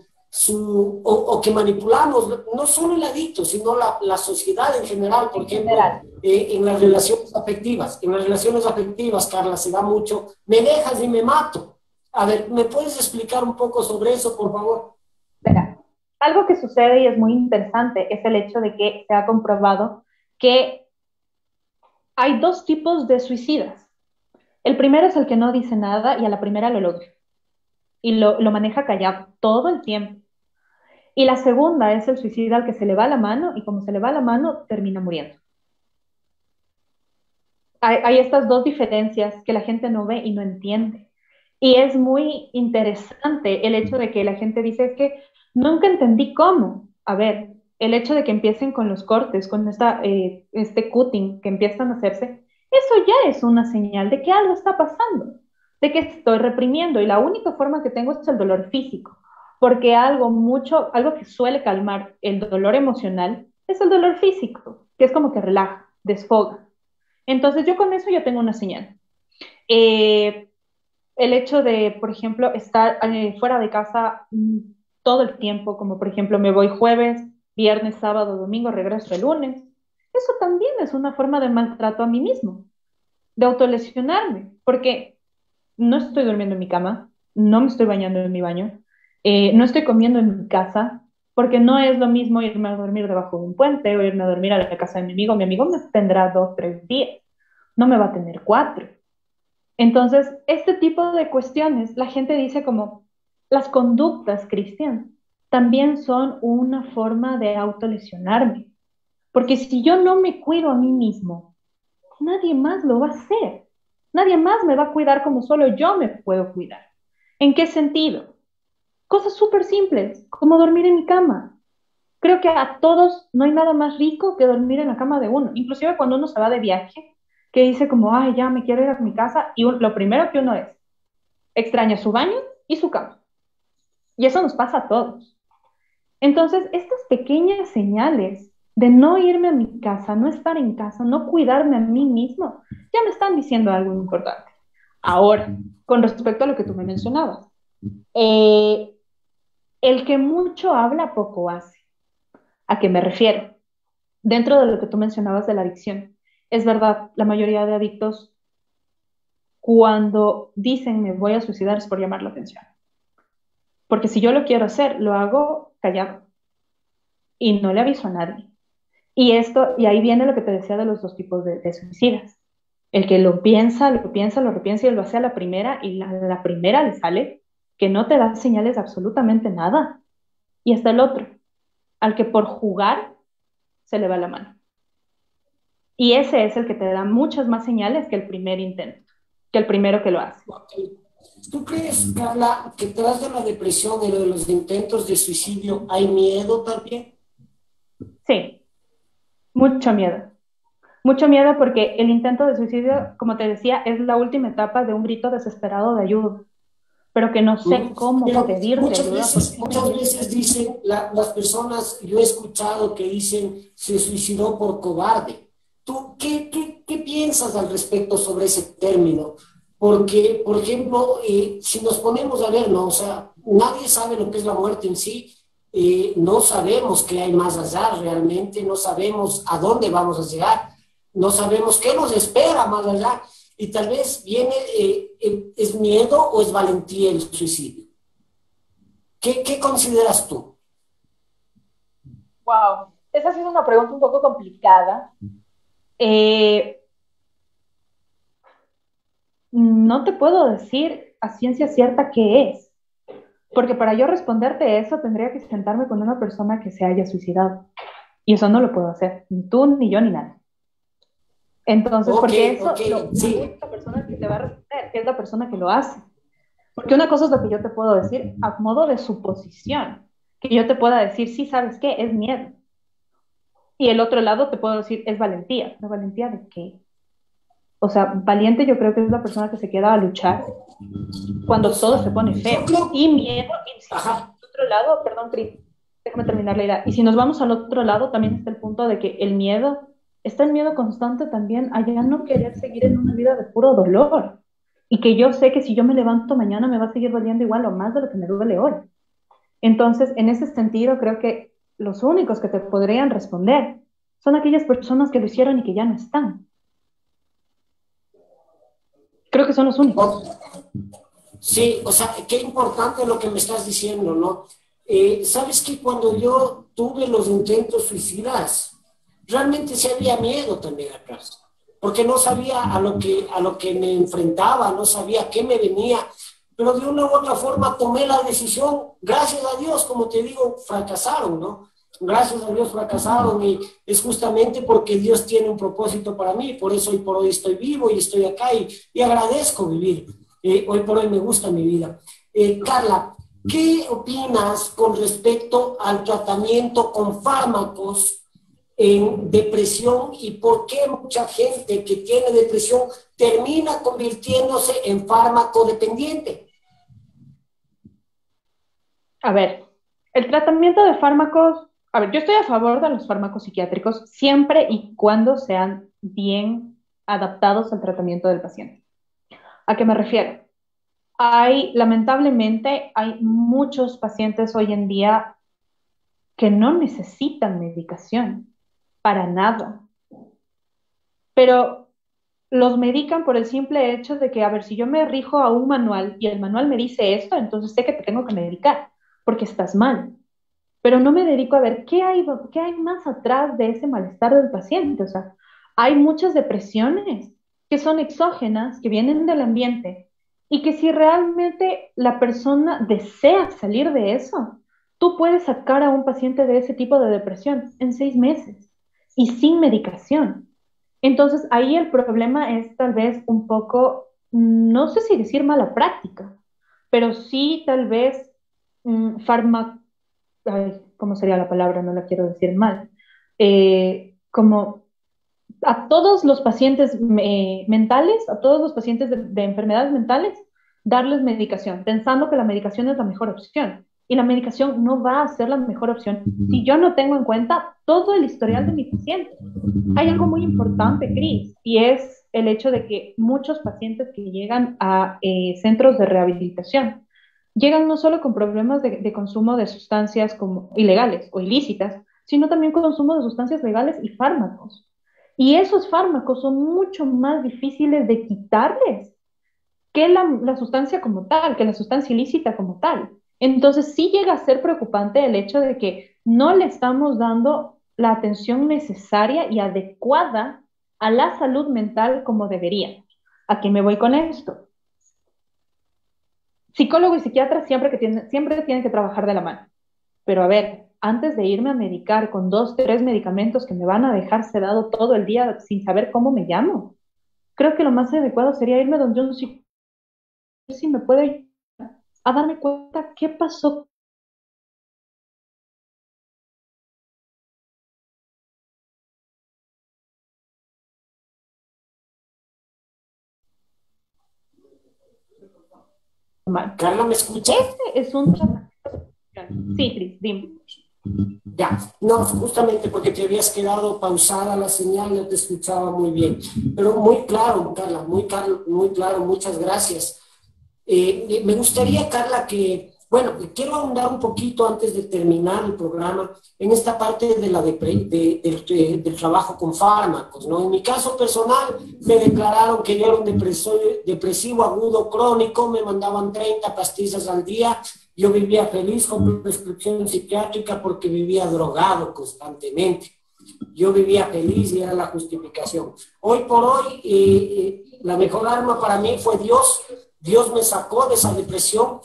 o que manipulamos, no solo el adicto, sino la sociedad en general, por En ejemplo, general. en las relaciones afectivas, Carla, se da mucho, me dejas y me mato. A ver, ¿me puedes explicar un poco sobre eso, por favor? Verá, algo que sucede y es muy interesante es el hecho de que se ha comprobado que hay dos tipos de suicidas. El primero es el que no dice nada y a la primera lo logra y lo maneja callado todo el tiempo. Y la segunda es el suicida al que se le va la mano y como se le va la mano termina muriendo. Hay estas dos diferencias que la gente no ve y no entiende. Y es muy interesante el hecho de que la gente dice es que nunca entendí cómo. A ver, el hecho de que empiecen con los cortes, con este cutting que empiezan a hacerse, eso ya es una señal de que algo está pasando, de que estoy reprimiendo y la única forma que tengo es el dolor físico, porque algo que suele calmar el dolor emocional es el dolor físico, que es como que relaja, desfoga. Entonces yo con eso ya tengo una señal. Eh, el hecho de, por ejemplo, estar fuera de casa todo el tiempo, como por ejemplo me voy jueves, viernes, sábado, domingo, regreso el lunes, eso también es una forma de maltrato a mí mismo, de autolesionarme, porque no estoy durmiendo en mi cama, no me estoy bañando en mi baño, no estoy comiendo en mi casa, porque no es lo mismo irme a dormir debajo de un puente o irme a dormir a la casa de mi amigo me tendrá 2, 3 días, no me va a tener 4. Entonces, este tipo de cuestiones, la gente dice como las conductas, Cristian, también son una forma de autolesionarme. Porque si yo no me cuido a mí mismo, nadie más lo va a hacer. Nadie más me va a cuidar como solo yo me puedo cuidar. ¿En qué sentido? Cosas súper simples, como dormir en mi cama. Creo que a todos no hay nada más rico que dormir en la cama de uno, inclusive cuando uno se va de viaje, que dice como, ay, ya me quiero ir a mi casa, y lo primero que uno es, extraña su baño y su cama. Y eso nos pasa a todos. Entonces, estas pequeñas señales de no irme a mi casa, no estar en casa, no cuidarme a mí mismo, ya me están diciendo algo importante. Ahora, con respecto a lo que tú me mencionabas, eh, el que mucho habla, poco hace. ¿A qué me refiero? Dentro de lo que tú mencionabas de la adicción, es verdad, la mayoría de adictos cuando dicen me voy a suicidar es por llamar la atención. Porque si yo lo quiero hacer, lo hago callado y no le aviso a nadie. Y ahí viene lo que te decía de los dos tipos de suicidas. El que lo piensa, lo piensa, lo repiensa y lo hace a la primera y la primera le sale, que no te da señales de absolutamente nada. Y está el otro, al que por jugar se le va la mano. Y ese es el que te da muchas más señales que el primer intento, que el primero que lo hace. ¿Tú crees, Carla, que tras de la depresión y de los intentos de suicidio hay miedo también? Sí, mucho miedo. Mucho miedo porque el intento de suicidio, como te decía, es la última etapa de un grito desesperado de ayuda, pero que no sé cómo Pero pedirte ayuda. muchas veces dicen las personas, yo he escuchado que dicen se suicidó por cobarde. ¿Tú qué piensas al respecto sobre ese término? Porque, por ejemplo, si nos ponemos a ver, ¿no? O sea, nadie sabe lo que es la muerte en sí, no sabemos qué hay más allá realmente, no sabemos a dónde vamos a llegar, no sabemos qué nos espera más allá. Y tal vez viene, ¿es miedo o es valentía el suicidio? ¿Qué consideras tú? Wow, esa ha sido una pregunta un poco complicada. Eh, no te puedo decir a ciencia cierta qué es, porque para yo responderte eso tendría que sentarme con una persona que se haya suicidado. Y eso no lo puedo hacer, ni tú, ni yo, ni nadie. Entonces, Ok, porque eso ok, lo sí. es la persona que te va a responder, que es la persona que lo hace. Porque una cosa es lo que yo te puedo decir a modo de suposición, que yo te pueda decir, sí, ¿sabes qué? Es miedo. Y el otro lado te puedo decir, es valentía. ¿Pero valentía de qué? O sea, valiente yo creo que es la persona que se queda a luchar cuando Pues, todo se pone yo feo. creo, Y miedo, y si ajá, al otro lado, perdón, Cris, déjame terminar la idea. Y si nos vamos al otro lado, también está el punto de que el miedo, está el miedo constante también a ya no querer seguir en una vida de puro dolor. Y que yo sé que si yo me levanto mañana me va a seguir doliendo igual o más de lo que me duele hoy. Entonces, en ese sentido, creo que los únicos que te podrían responder son aquellas personas que lo hicieron y que ya no están. Creo que son los únicos. sí, o sea, qué importante lo que me estás diciendo, ¿no? Sabes que cuando yo tuve los intentos suicidas, realmente sí había miedo también atrás, porque no sabía a lo que me enfrentaba, no sabía qué me venía, pero de una u otra forma tomé la decisión, gracias a Dios, como te digo, fracasaron, ¿no? Gracias a Dios fracasaron y es justamente porque Dios tiene un propósito para mí, por eso hoy por hoy estoy vivo y estoy acá y agradezco vivir. Hoy por hoy me gusta mi vida. Carla, ¿qué opinas con respecto al tratamiento con fármacos en depresión y por qué mucha gente que tiene depresión termina convirtiéndose en fármaco dependiente? A ver, el tratamiento de fármacos, a ver, yo estoy a favor de los fármacos psiquiátricos siempre y cuando sean bien adaptados al tratamiento del paciente. ¿A qué me refiero? Lamentablemente, hay muchos pacientes hoy en día que no necesitan medicación para nada, pero los medican por el simple hecho de que, a ver, si yo me rijo a un manual y el manual me dice esto, entonces sé que te tengo que medicar porque estás mal. Pero no me dedico a ver qué hay más atrás de ese malestar del paciente. O sea, hay muchas depresiones que son exógenas, que vienen del ambiente, y que si realmente la persona desea salir de eso, tú puedes sacar a un paciente de ese tipo de depresión en 6 meses y sin medicación. Entonces, ahí el problema es tal vez un poco, no sé si decir mala práctica, pero sí tal vez farma, ay, ¿cómo sería la palabra? No la quiero decir mal. Como a todos los pacientes mentales, a todos los pacientes de enfermedades mentales, darles medicación, pensando que la medicación es la mejor opción. Y la medicación no va a ser la mejor opción si yo no tengo en cuenta todo el historial de mi paciente. Hay algo muy importante, Cris, y es el hecho de que muchos pacientes que llegan a centros de rehabilitación llegan no solo con problemas de consumo de sustancias como ilegales o ilícitas, sino también con consumo de sustancias legales y fármacos. Y esos fármacos son mucho más difíciles de quitarles que la sustancia como tal, que la sustancia ilícita como tal. Entonces sí llega a ser preocupante el hecho de que no le estamos dando la atención necesaria y adecuada a la salud mental como deberíamos. ¿A qué me voy con esto? Psicólogo y psiquiatra siempre tienen que trabajar de la mano. Pero a ver, antes de irme a medicar con 2, 3 medicamentos que me van a dejar sedado todo el día sin saber cómo me llamo, creo que lo más adecuado sería irme donde un psicólogo si me puede ayudar a darme cuenta qué pasó mal. Carla, ¿me escucha? Este es un tratamiento. Sí, Cris, dime. Ya, no, justamente porque te habías quedado pausada la señal, no te escuchaba muy bien, pero muy claro, Carla, muy claro, muchas gracias. Me gustaría, Carla, que, bueno, quiero ahondar un poquito antes de terminar el programa en esta parte de del trabajo con fármacos, ¿no? En mi caso personal, me declararon que yo era un depresivo agudo crónico, me mandaban 30 pastillas al día, yo vivía feliz con prescripción psiquiátrica porque vivía drogado constantemente. Yo vivía feliz y era la justificación. Hoy por hoy, la mejor arma para mí fue Dios. Dios me sacó de esa depresión.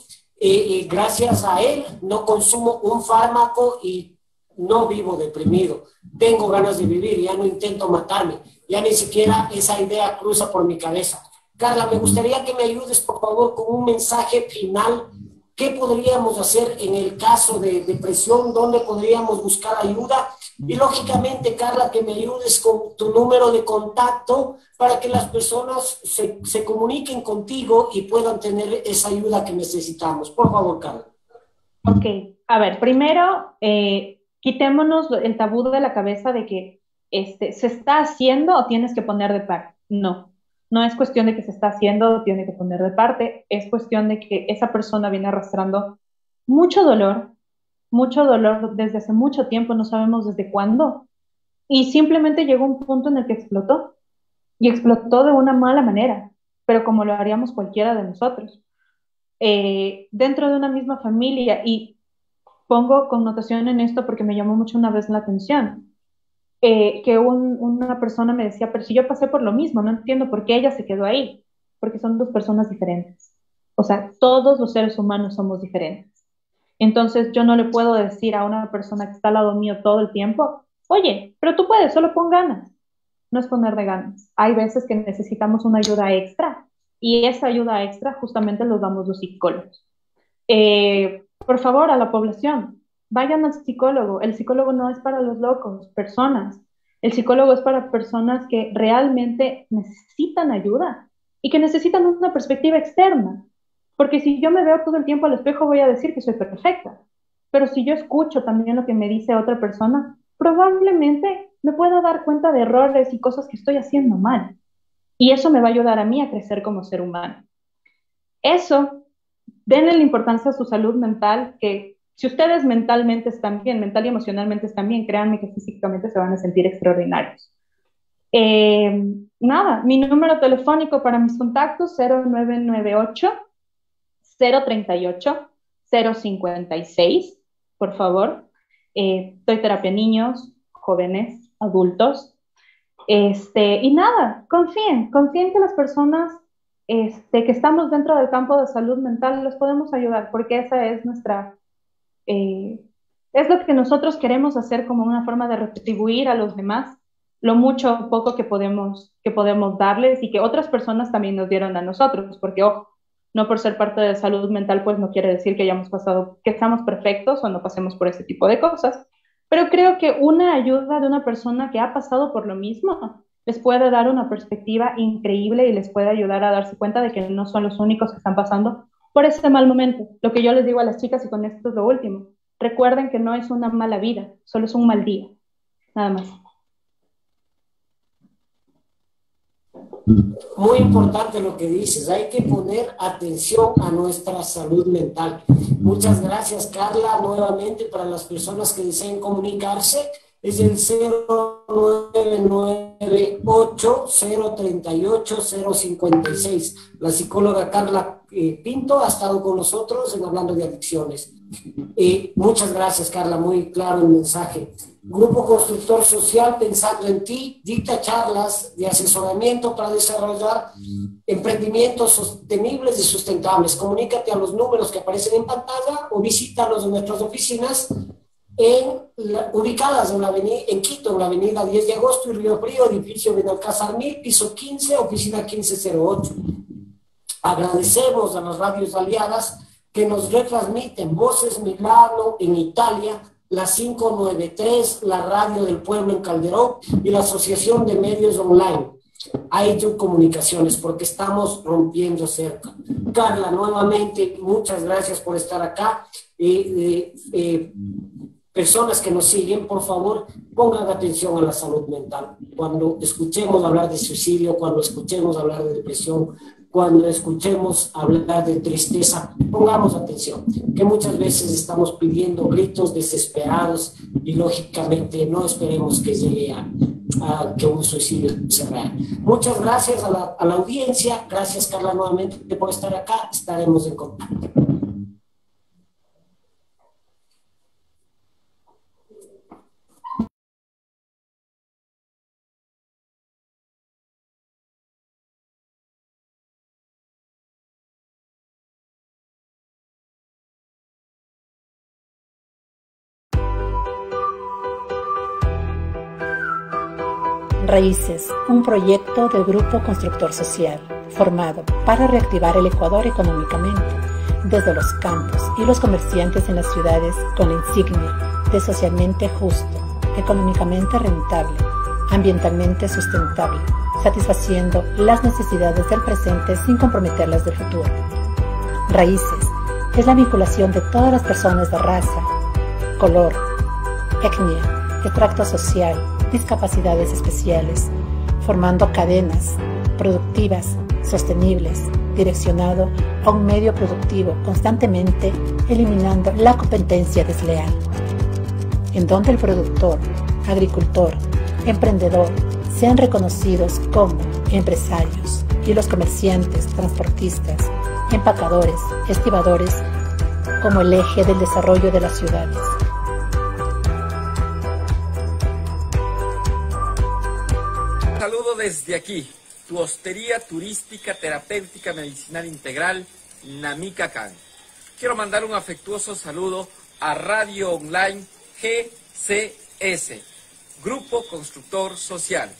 Gracias a Él no consumo un fármaco y no vivo deprimido. Tengo ganas de vivir, ya no intento matarme. Ya ni siquiera esa idea cruza por mi cabeza. Carla, me gustaría que me ayudes, por favor, con un mensaje final. ¿Qué podríamos hacer en el caso de depresión? ¿Dónde podríamos buscar ayuda? Y lógicamente, Carla, que me ayudes con tu número de contacto para que las personas se comuniquen contigo y puedan tener esa ayuda que necesitamos. Por favor, Carla. Ok, a ver, primero, quitémonos el tabú de la cabeza de que se está haciendo o tienes que poner de parte. No, no es cuestión de que se está haciendo o tiene que poner de parte, es cuestión de que esa persona viene arrastrando mucho dolor desde hace mucho tiempo, no sabemos desde cuándo, y simplemente llegó un punto en el que explotó, y explotó de una mala manera, pero como lo haríamos cualquiera de nosotros. Dentro de una misma familia, y pongo connotación en esto porque me llamó mucho una vez la atención, que una persona me decía, pero si yo pasé por lo mismo, no entiendo por qué ella se quedó ahí, porque son dos personas diferentes. O sea, todos los seres humanos somos diferentes. Entonces yo no le puedo decir a una persona que está al lado mío todo el tiempo, oye, pero tú puedes, solo pon ganas. No es poner de ganas. Hay veces que necesitamos una ayuda extra y esa ayuda extra justamente los damos los psicólogos. Por favor, a la población, vayan al psicólogo. El psicólogo no es para los locos, personas. El psicólogo es para personas que realmente necesitan ayuda y que necesitan una perspectiva externa. Porque si yo me veo todo el tiempo al espejo, voy a decir que soy perfecta. Pero si yo escucho también lo que me dice otra persona, probablemente me pueda dar cuenta de errores y cosas que estoy haciendo mal. Y eso me va a ayudar a mí a crecer como ser humano. Eso, denle la importancia a su salud mental, que si ustedes mentalmente están bien, mental y emocionalmente están bien, créanme que físicamente se van a sentir extraordinarios. Nada, mi número telefónico para mis contactos, 0998 038 056, por favor. Doy terapia a niños, jóvenes, adultos. Y nada, confíen que las personas que estamos dentro del campo de salud mental los podemos ayudar, porque esa es es lo que nosotros queremos hacer como una forma de retribuir a los demás lo mucho o poco que podemos darles y que otras personas también nos dieron a nosotros, porque ojo, No por ser parte de salud mental, pues no quiere decir que hayamos pasado, que estamos perfectos o no pasemos por ese tipo de cosas. Pero creo que una ayuda de una persona que ha pasado por lo mismo les puede dar una perspectiva increíble y les puede ayudar a darse cuenta de que no son los únicos que están pasando por ese mal momento. Lo que yo les digo a las chicas, y con esto es lo último, recuerden que no es una mala vida, solo es un mal día, nada más. Muy importante lo que dices, hay que poner atención a nuestra salud mental. Muchas gracias, Carla, nuevamente para las personas que deseen comunicarse. Es el 0998-038-056. La psicóloga Carla Pinto ha estado con nosotros en Hablando de Adicciones. Muchas gracias, Carla, muy claro el mensaje. Grupo Constructor Social, pensando en ti, dicta charlas de asesoramiento para desarrollar emprendimientos sostenibles y sustentables. Comunícate a los números que aparecen en pantalla o visítanos en nuestras oficinas ubicadas en Quito, en la avenida 10 de agosto y Río Frío, edificio Benalcázar 1000, piso 15, oficina 1508. Agradecemos a las radios aliadas que nos retransmiten Voces Milano en Italia, la 593, la Radio del Pueblo en Calderón y la Asociación de Medios Online. AITU Comunicaciones, porque estamos rompiendo cerca. Carla, nuevamente, muchas gracias por estar acá. Personas que nos siguen, por favor, pongan atención a la salud mental. Cuando escuchemos hablar de suicidio, cuando escuchemos hablar de depresión, cuando escuchemos hablar de tristeza, pongamos atención, que muchas veces estamos pidiendo gritos desesperados y lógicamente no esperemos que llegue a que un suicidio se real. Muchas gracias a la audiencia, gracias Carla nuevamente por estar acá, estaremos en contacto. Raíces, un proyecto del Grupo Constructor Social, formado para reactivar el Ecuador económicamente, desde los campos y los comerciantes en las ciudades con la insignia de socialmente justo, económicamente rentable, ambientalmente sustentable, satisfaciendo las necesidades del presente sin comprometer las del futuro. Raíces es la vinculación de todas las personas de raza, color, etnia, extracto social, discapacidades especiales, formando cadenas productivas, sostenibles, direccionado a un medio productivo, constantemente eliminando la competencia desleal, en donde el productor, agricultor, emprendedor sean reconocidos como empresarios y los comerciantes, transportistas, empacadores, estibadores como el eje del desarrollo de las ciudades. Saludo desde aquí, tu hostería turística, terapéutica, medicinal integral, Namika Can. Quiero mandar un afectuoso saludo a Radio Online GCS, Grupo Constructor Social.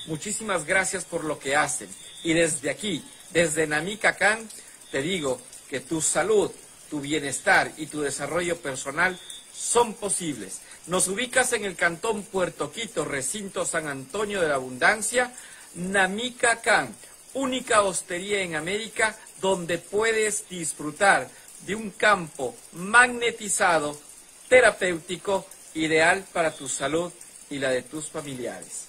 Muchísimas gracias por lo que hacen. Y desde aquí, desde Namika Can, te digo que tu salud, tu bienestar y tu desarrollo personal son posibles. Nos ubicas en el Cantón Puerto Quito, Recinto San Antonio de la Abundancia, Namika Can, única hostería en América donde puedes disfrutar de un campo magnetizado, terapéutico, ideal para tu salud y la de tus familiares.